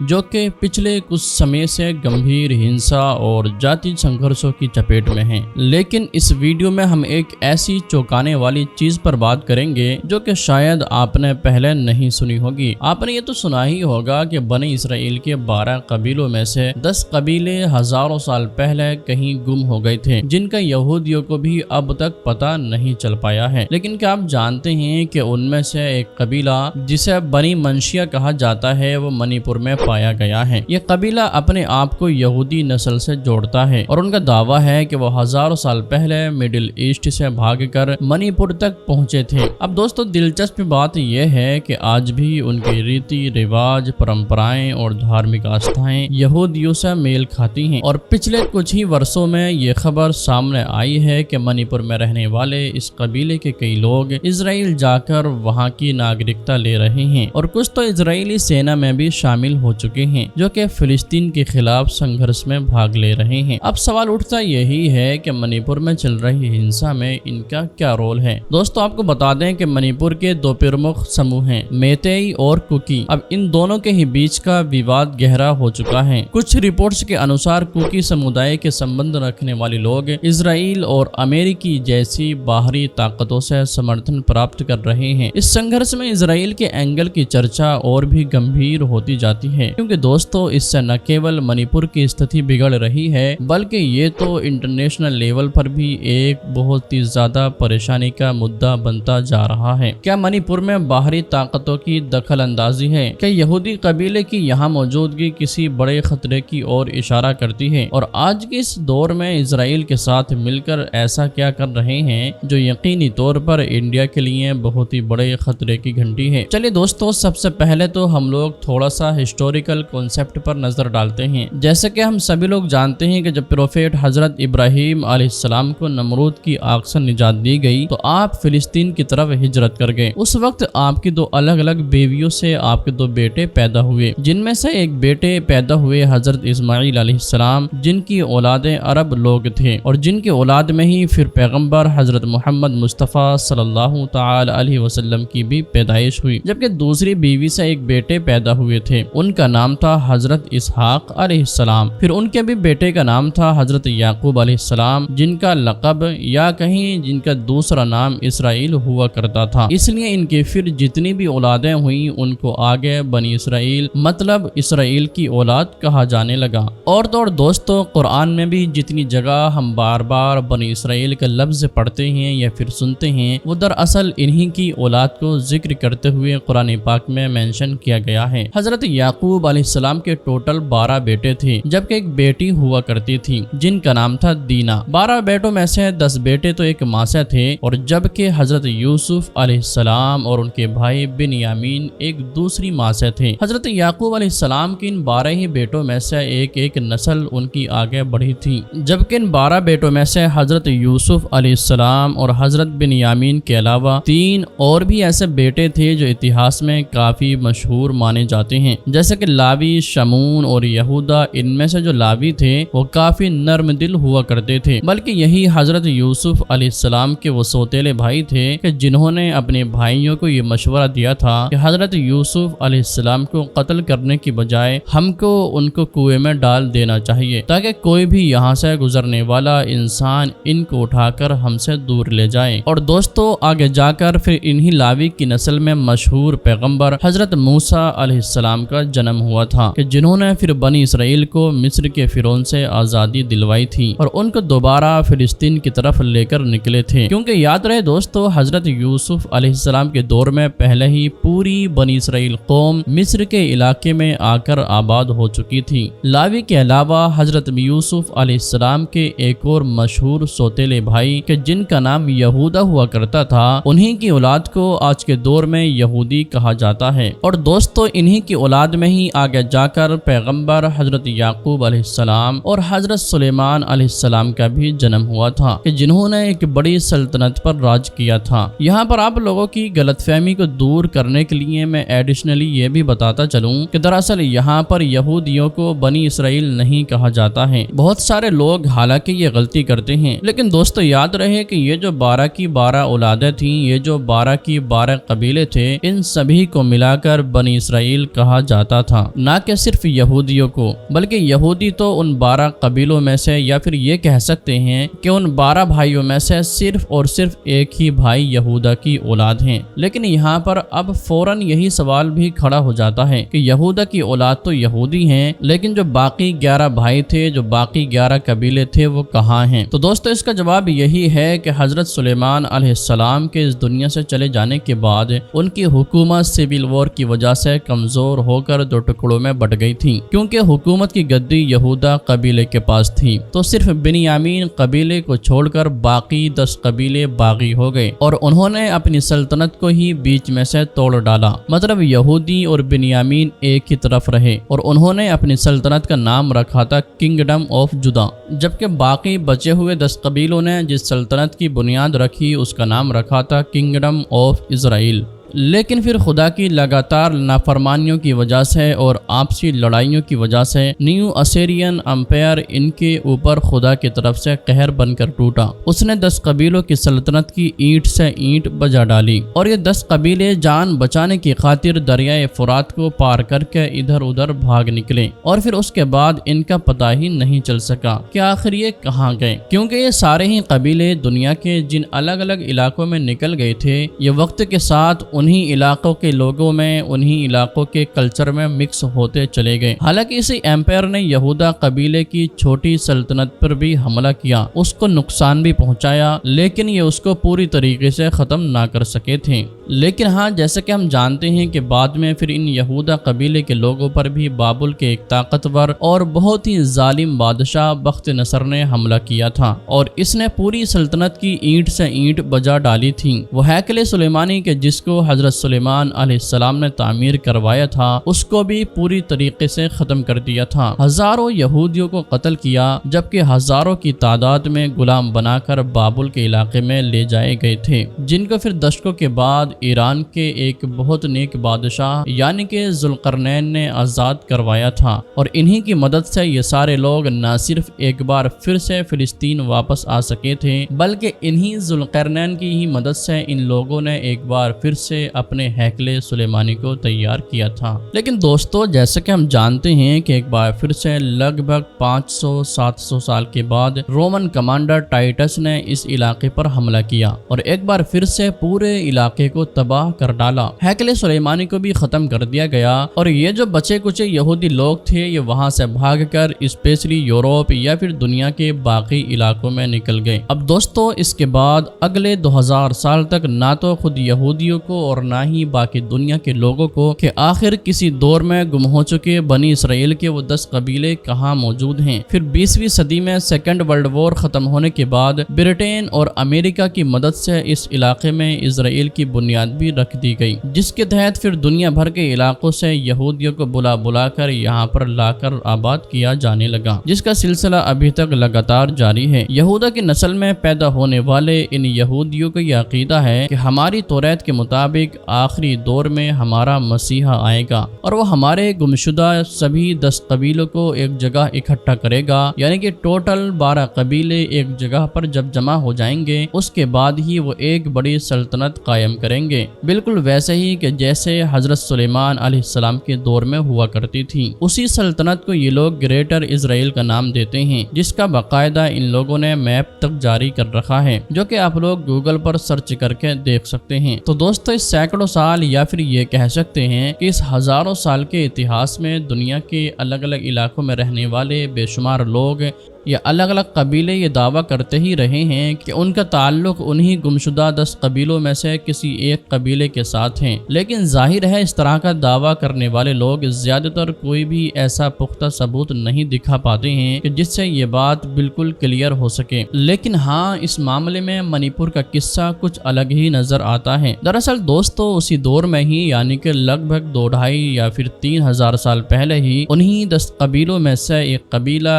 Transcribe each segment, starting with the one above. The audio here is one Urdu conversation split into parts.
جو کہ پچھلے کچھ سمے سے گمبھیر ہنسا اور ذاتی سنگھرشوں کی چپیٹ میں ہیں۔ لیکن اس ویڈیو میں ہم ایک ایسی چونکانے والی چیز پر بات کریں گے جو کہ شاید آپ نے پہلے نہیں سنی ہوگی۔ آپ نے یہ تو سنا ہی ہوگا کہ بنی اسرائیل کے 12 قبیلوں میں سے 10 قبیلے ہزاروں سال پہلے کہیں گم ہو گئے تھے، جن کا یہودیوں کو بھی اب تک پتہ نہیں چل پایا ہے۔ لیکن کیا آپ جانتے ہیں کہ ان میں سے ایک قبیلہ جسے بنی منشیا کہا جاتا ہے وہ منی پور میں پایا گیا ہے۔ یہ قبیلہ اپنے آپ کو یہودی نسل سے جوڑتا ہے اور ان کا دعویٰ ہے کہ وہ ہزاروں سال پہلے مڈل ایسٹ سے بھاگ کر منی پور تک پہنچے تھے۔ اب دوستو، دلچسپ بات یہ ہے کہ آج بھی ان کی ریتی رواج، پرمپرائیں اور دھارمک آستھائیں یہودیوں سے میل کھاتی ہیں، اور پچھلے کچھ ہی برسوں میں یہ خبر سامنے آئی ہے کہ منی پور میں رہنے والے اس قبیلے کے کئی لوگ اسرائیل جا کر وہاں کی ناگرکتا لے رہے ہیں، اور کچھ تو اسرائیلی سینا میں بھی شامل ہو چکے ہیں جو کہ فلسطین کے خلاف سنگھرش میں بھاگ لے رہے ہیں۔ اب سوال اٹھتا یہی ہے کہ منی پور میں چل رہی ہنسا میں ان کا کیا رول ہے؟ دوستو، آپ کو بتا دیں کہ منی پور کے دو پرمکھ سموہ ہیں، میتئی اور کوکی۔ اب ان دونوں کے ہی بیچ کا وواد گہرا ہو چکا ہے۔ کچھ رپورٹس کے انوسار کوکی سمودائے کے سمبند رکھنے والے لوگ اسرائیل اور امریکی جیسی باہری طاقتوں سے سمرتھن پراپت کر رہے ہیں۔ اس سنگھرش میں اسرائیل کے اینگل کی چرچا اور بھی گمبھیر ہوتی جاتی ہے، کیونکہ دوستو اس سے نہ کیول منی پور کی استھتی بگڑ رہی ہے بلکہ یہ تو انٹرنیشنل لیول پر بھی ایک بہت ہی زیادہ پریشانی کا مدعا بنتا جا رہا ہے۔ کیا منی پور میں باہری طاقتوں کی دخل اندازی ہے؟ کیا یہودی قبیلے کی یہاں موجودگی کسی بڑے خطرے کی اور اشارہ کرتی ہے؟ اور آج کے اس دور میں اسرائیل کے ساتھ مل کر ایسا کیا کر رہے ہیں جو یقینی طور پر انڈیا کے لیے بہت ہی بڑے خطرے کی گھنٹی ہے؟ چلیے دوستو، سب سے پہلے تو ہم لوگ تھوڑا سا ہسٹوریکل کانسیپٹ پر نظر ڈالتے ہیں۔ جیسے کہ ہم سبھی لوگ جانتے ہیں کہ جب پروفیٹ حضرت ابراہیم علیہ السلام کو نمرود کی آگ سے نجات دی گئی تو آپ فلسطین کی طرف ہجرت کر گئے۔ اس وقت آپ کی 2 الگ الگ بیویوں سے آپ کے 2 بیٹے پیدا ہوئے، جن میں سے ایک بیٹے پیدا ہوئے حضرت اسماعیل علیہ السلام، جن کی اولادیں عرب لوگ تھے، اور جن کی اولاد میں ہی پھر پیغمبر حضرت محمد مصطفیٰ صلی اللہ تعالی علیہ وسلم کی بھی پیدائش ہوئی۔ جبکہ دوسری بیوی سے ایک بیٹے پیدا ہوئے تھے، ان کا نام تھا حضرت اسحاق علیہ السلام۔ پھر ان کے بھی بیٹے کا نام تھا حضرت یعقوب علیہ السلام، جن کا لقب یا کہیں جن کا دوسرا نام اسرائیل ہوا کرتا تھا۔ اس لیے ان کی پھر جتنی بھی اولادیں ہوئیں ان کو آگے بنی اسرائیل مطلب اسرائیل کی اولاد کہا جانے لگا۔ اور تو اور دوستو، قرآن میں بھی جتنی جگہ ہم بار بار بنی اسرائیل کا لفظ پڑھتے ہیں یا پھر سنتے ہیں، وہ دراصل انہی کی اولاد کو ذکر کرتے ہوئے قرآن پاک میں مینشن کیا گیا ہے۔ حضرت یعقوب علیہ السلام کے ٹوٹل 12 بیٹے تھے، جبکہ ایک بیٹی ہوا کرتی تھی جن کا نام تھا دینا۔ 12 بیٹوں میں سے 10 بیٹے تو ایک ماں سے تھے، اور جبکہ حضرت یوسف علیہ السلام اور ان کے بھائی بنیامین ایک دوسری ماں سے تھے۔ حضرت یعقوب علیہ السلام کی ان 12 ہی بیٹوں میں سے ایک نسل ان کی آگے بڑھی تھی، جبکہ ان 12 بیٹوں میں سے حضرت یوسف علیہ السلام اور حضرت بنیامین کے علاوہ 3 اور بھی ایسے بیٹے تھے جو اتہاس میں کافی مشہور مانے جاتے ہیں، جیسے کہ لاوی، شمون اور یہودا۔ ان میں سے جو لاوی تھے وہ کافی نرم دل ہوا کرتے تھے، بلکہ یہی حضرت یوسف علیہ السلام کے وہ سوتیلے بھائی تھے کہ جنہوں نے اپنے بھائیوں کو یہ مشورہ دیا تھا کہ حضرت یوسف علیہ السلام کو قتل کرنے کی بجائے ہم کو ان کو کنویں میں ڈال دینا چاہیے، تاکہ کوئی بھی یہاں سے گزرنے والا انسان ان کو اٹھا کر ہم سے دور لے جائے۔ اور دوستو، آگے جا کر پھر انہی لاوی کی نسل میں مشہور پیغمبر حضرت موسیٰ علیہ السلام کا جنم ہوا تھا، کہ جنہوں نے پھر بنی اسرائیل کو مصر کے فرعون سے آزادی دلوائی تھی اور ان کو دوبارہ فلسطین کی طرف لے کر نکلے تھے۔ کیونکہ یاد رہے دوستو، حضرت یوسف علیہ السلام کے دور میں پہلے ہی پوری بنی اسرائیل قوم مصر کے علاقے میں آ کر آباد ہو چکی تھی۔ لاوی کے علاوہ حضرت یوسف علیہ السلام کے ایک اور مشہور سوتیلے بھائی کہ جن کا نام یہودا ہوا کرتا تھا، انہی کی اولاد کو آج کے دور میں یہودی کہا جاتا ہے۔ اور دوستو، انہی کی اولاد میں ہی آگے جا کر پیغمبر حضرت یعقوب علیہ السلام اور حضرت سلیمان علیہ السلام کا بھی جنم ہوا تھا، کہ جنہوں نے ایک بڑی سلطنت پر راج کیا تھا۔ یہاں پر آپ لوگوں کی غلط فہمی کو دور کرنے کے لیے میں ایڈیشنلی یہ بھی بتاتا چلوں کہ دراصل یہاں پر یہودیوں کو بنی اسرائیل نہیں کہا جاتا ہے۔ بہت سارے لوگ حالانکہ یہ غلطی کرتے ہیں، لیکن دوستو یاد رہے کہ یہ جو 12 کی 12 اولادیں تھیں، یہ جو 12 کی 12 قبیلے تھے ان سبھی کو ملا کر بنی اسرائیل کہا جاتا تھا، نہ کہ صرف یہودیوں کو، بلکہ یہودی تو ان 12 قبیلوں میں سے، یا پھر یہ کہہ سکتے ہیں کہ ان 12 بھائیوں میں سے صرف اور صرف ایک ہی بھائی یہودا کی اولاد ہیں۔ لیکن یہاں پر اب فوراً یہی سوال بھی کھڑا ہو جاتا ہے کہ یہودا کی اولاد تو یہودی ہیں، لیکن جو باقی 11 بھائی تھے، جو باقی 11 قبیلے تھے، وہ کہاں ہیں؟ تو دوستو اس کا جواب یہی ہے کہ حضرت سلیمان علیہ السلام کے اس دنیا سے چلے جانے کے بعد ان کی حکومت سیویل وار کی وجہ سے کمزور ہو کر 2 ٹکڑوں میں بٹ گئی تھی، کیونکہ حکومت کی گدی یہودا قبیلے کے پاس تھی، تو صرف بنیامین قبیلے کو چھوڑ کر باقی 10 قبیلے باغی ہو گئے اور انہوں نے اپنی سلطنت کو ہی بیچ میں سے توڑ ڈالا۔ مطلب یہودی اور بنیامین ایک ہی طرف رہے اور انہوں نے اپنی سلطنت کا نام رکھا تھا کنگڈم آف جودا، جبکہ باقی بچے ہوئے 10 قبیلوں نے جس سلطنت کی بنیاد رکھی اس کا نام رکھا تھا کنگڈم آف اسرائیل۔ لیکن پھر خدا کی لگاتار نافرمانیوں کی وجہ سے اور آپسی لڑائیوں کی وجہ سے نیو اسیرین امپائر ان کے اوپر خدا کی طرف سے قہر بن کر ٹوٹا۔ اس نے 10 قبیلوں کی سلطنت کی اینٹ سے اینٹ بجا ڈالی اور یہ 10 قبیلے جان بچانے کی خاطر دریائے فرات کو پار کر کے ادھر ادھر بھاگ نکلے، اور پھر اس کے بعد ان کا پتہ ہی نہیں چل سکا کہ آخر یہ کہاں گئے، کیونکہ یہ سارے ہی قبیلے دنیا کے جن الگ الگ علاقوں میں نکل گئے تھے، یہ وقت کے ساتھ انہی علاقوں کے لوگوں میں، انہی علاقوں کے کلچر میں مکس ہوتے چلے گئے۔ حالانکہ اسی ایمپائر نے یہودا قبیلے کی چھوٹی سلطنت پر بھی حملہ کیا، اس کو نقصان بھی پہنچایا، لیکن یہ اس کو پوری طریقے سے ختم نہ کر سکے تھے۔ لیکن ہاں، جیسے کہ ہم جانتے ہیں کہ بعد میں پھر ان یہودا قبیلے کے لوگوں پر بھی بابل کے ایک طاقتور اور بہت ہی ظالم بادشاہ بخت نصر نے حملہ کیا تھا، اور اس نے پوری سلطنت کی اینٹ سے اینٹ بجا ڈالی تھی۔ وہ ہیکل سلیمانی کے جس کو حضرت سلیمان علیہ السلام نے تعمیر کروایا تھا، اس کو بھی پوری طریقے سے ختم کر دیا تھا۔ ہزاروں یہودیوں کو قتل کیا، جبکہ ہزاروں کی تعداد میں غلام بنا کر بابل کے علاقے میں لے جائے گئے تھے، جن کو پھر دشکوں کے بعد ایران کے ایک بہت نیک بادشاہ یعنی کہ ذوالقرنین نے آزاد کروایا تھا، اور انہی کی مدد سے یہ سارے لوگ نہ صرف ایک بار پھر سے فلسطین واپس آ سکے تھے، بلکہ انہی ذوالقرنین کی ہی مدد سے ان لوگوں نے ایک بار پھر سے اپنے ہیکل سلیمانی کو تیار کیا تھا۔ لیکن دوستو، جیسا کہ ہم جانتے ہیں کہ ایک بار پھر سے لگ بھگ 500-700 سال کے بعد رومن کمانڈر ٹائٹس نے اس علاقے پر حملہ کیا اور ایک بار پھر سے پورے علاقے کو تباہ کر ڈالا۔ ہیکل سلیمانی کو بھی ختم کر دیا گیا، اور یہ جو بچے کچے یہودی لوگ تھے یہ وہاں سے بھاگ کر اسپیشلی یورپ یا پھر دنیا کے باقی علاقوں میں نکل گئے۔ اب دوستو، اس کے بعد اگلے 2000 سال تک نہ تو خود یہودیوں کو اور نہ ہی باقی دنیا کے لوگوں کو کہ آخر کسی دور میں گم ہو چکے بنی اسرائیل کے وہ 10 قبیلے کہاں موجود ہیں۔ پھر 20ویں صدی میں سیکنڈ ورلڈ وار ختم ہونے کے بعد برٹین اور امریکہ کی مدد سے اس علاقے میں اسرائیل کی بنیاد بھی رکھ دی گئی، جس کے تحت پھر دنیا بھر کے علاقوں سے یہودیوں کو بلا کر یہاں پر لا کر آباد کیا جانے لگا، جس کا سلسلہ ابھی تک لگاتار جاری ہے۔ یہودا کی نسل میں پیدا ہونے والے ان یہودیوں کا یہ عقیدہ ہے کہ ہماری توریت کے مطابق آخری دور میں ہمارا مسیحا آئے گا اور وہ ہمارے گمشدہ سبھی 10 قبیلوں کو ایک جگہ اکٹھا کرے گا، یعنی کہ ٹوٹل 12 قبیلے ایک جگہ پر جب جمع ہو جائیں گے اس کے بعد ہی وہ ایک بڑی سلطنت قائم کریں گے، بالکل ویسے ہی کہ جیسے حضرت سلیمان علیہ السلام کے دور میں ہوا کرتی تھی۔ اسی سلطنت کو یہ لوگ گریٹر اسرائیل کا نام دیتے ہیں، جس کا باقاعدہ ان لوگوں نے میپ تک جاری کر رکھا ہے، جو کہ آپ لوگ گوگل پر سرچ کر کے دیکھ سکتے ہیں۔ تو دوستو، اس سینکڑوں سال یا پھر یہ کہہ سکتے ہیں کہ اس ہزاروں سال کے اتہاس میں دنیا کے الگ الگ علاقوں میں رہنے والے بے شمار لوگ یا الگ الگ قبیلے یہ دعویٰ کرتے ہی رہے ہیں کہ ان کا تعلق انہی گمشدہ 10 قبیلوں میں سے کسی ایک قبیلے کے ساتھ ہیں، لیکن ظاہر ہے اس طرح کا دعویٰ کرنے والے لوگ زیادہ تر کوئی بھی ایسا پختہ ثبوت نہیں دکھا پاتے ہیں کہ جس سے یہ بات بالکل کلیئر ہو سکے۔ لیکن ہاں، اس معاملے میں منی پور کا قصہ کچھ الگ ہی نظر آتا ہے۔ دراصل دوستو، اسی دور میں ہی یعنی کہ لگ بھگ 2-2.5 یا پھر 3,000 سال پہلے ہی انہی 10 قبیلوں میں سے ایک قبیلہ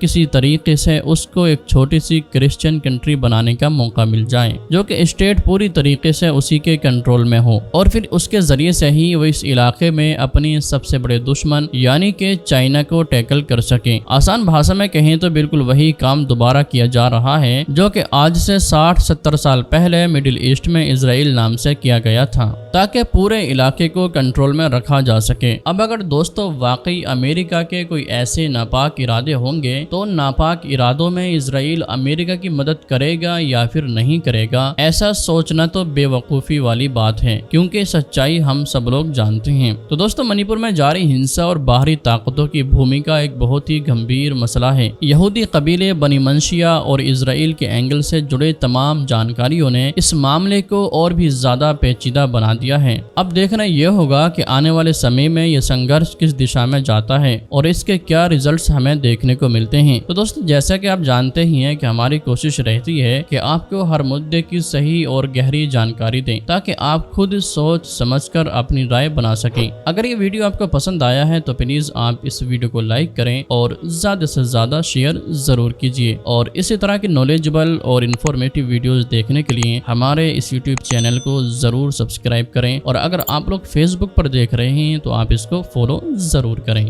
کسی طریقے سے اس کو ایک چھوٹی سی کرسچن کنٹری بنانے کا موقع مل جائے، جو کہ اسٹیٹ پوری طریقے سے اسی کے کنٹرول میں ہو، اور پھر اس کے ذریعے سے ہی وہ اس علاقے میں اپنی سب سے بڑے دشمن یعنی کہ چائنا کو ٹیکل کر سکے۔ آسان بھاشا میں کہیں تو بالکل وہی کام دوبارہ کیا جا رہا ہے جو کہ آج سے 60-70 سال پہلے مڈل ایسٹ میں اسرائیل نام سے کیا گیا تھا، تاکہ پورے علاقے کو کنٹرول میں رکھا جا سکے۔ اب اگر دوستو واقعی امریکہ کے کوئی ایسے ناپاک ارادے ہوں گے تو ناپاک ارادوں میں اسرائیل امریکہ کی مدد کرے گا یا پھر نہیں کرے گا، ایسا سوچنا تو بے وقوفی والی بات ہے، کیونکہ سچائی ہم سب لوگ جانتے ہیں۔ تو دوستو منی پور میں جاری ہنسا اور باہری طاقتوں کی بھومکا ایک بہت ہی گمبھیر مسئلہ ہے۔ یہودی قبیلے بنی منشیا اور اسرائیل کے اینگل سے جڑے تمام جانکاریوں نے اس معاملے کو اور بھی زیادہ پیچیدہ بنا دیا ہے۔ اب دیکھنا یہ ہوگا کہ آنے والے سمے میں یہ سنگھرش کس دشا میں جاتا ہے اور اس کے کیا ریزلٹس ہمیں دیکھنے کو ملتے ہیں۔ تو دوستو جیسا کہ آپ جانتے ہی ہیں کہ ہماری کوشش رہتی ہے کہ آپ کو ہر مدعے کی صحیح اور گہری جانکاری دیں، تاکہ آپ خود سوچ سمجھ کر اپنی رائے بنا سکیں۔ اگر یہ ویڈیو آپ کو پسند آیا ہے تو پلیز آپ اس ویڈیو کو لائک کریں اور زیادہ سے زیادہ شیئر ضرور کیجیے، اور اسی طرح کی نالجبل اور انفارمیٹیو ویڈیوز دیکھنے کے لیے ہمارے اس یوٹیوب چینل کو ضرور سبسکرائب کریں، اور اگر آپ لوگ فیس بک پر دیکھ رہے ہیں تو آپ اس کو فالو ضرور کریں۔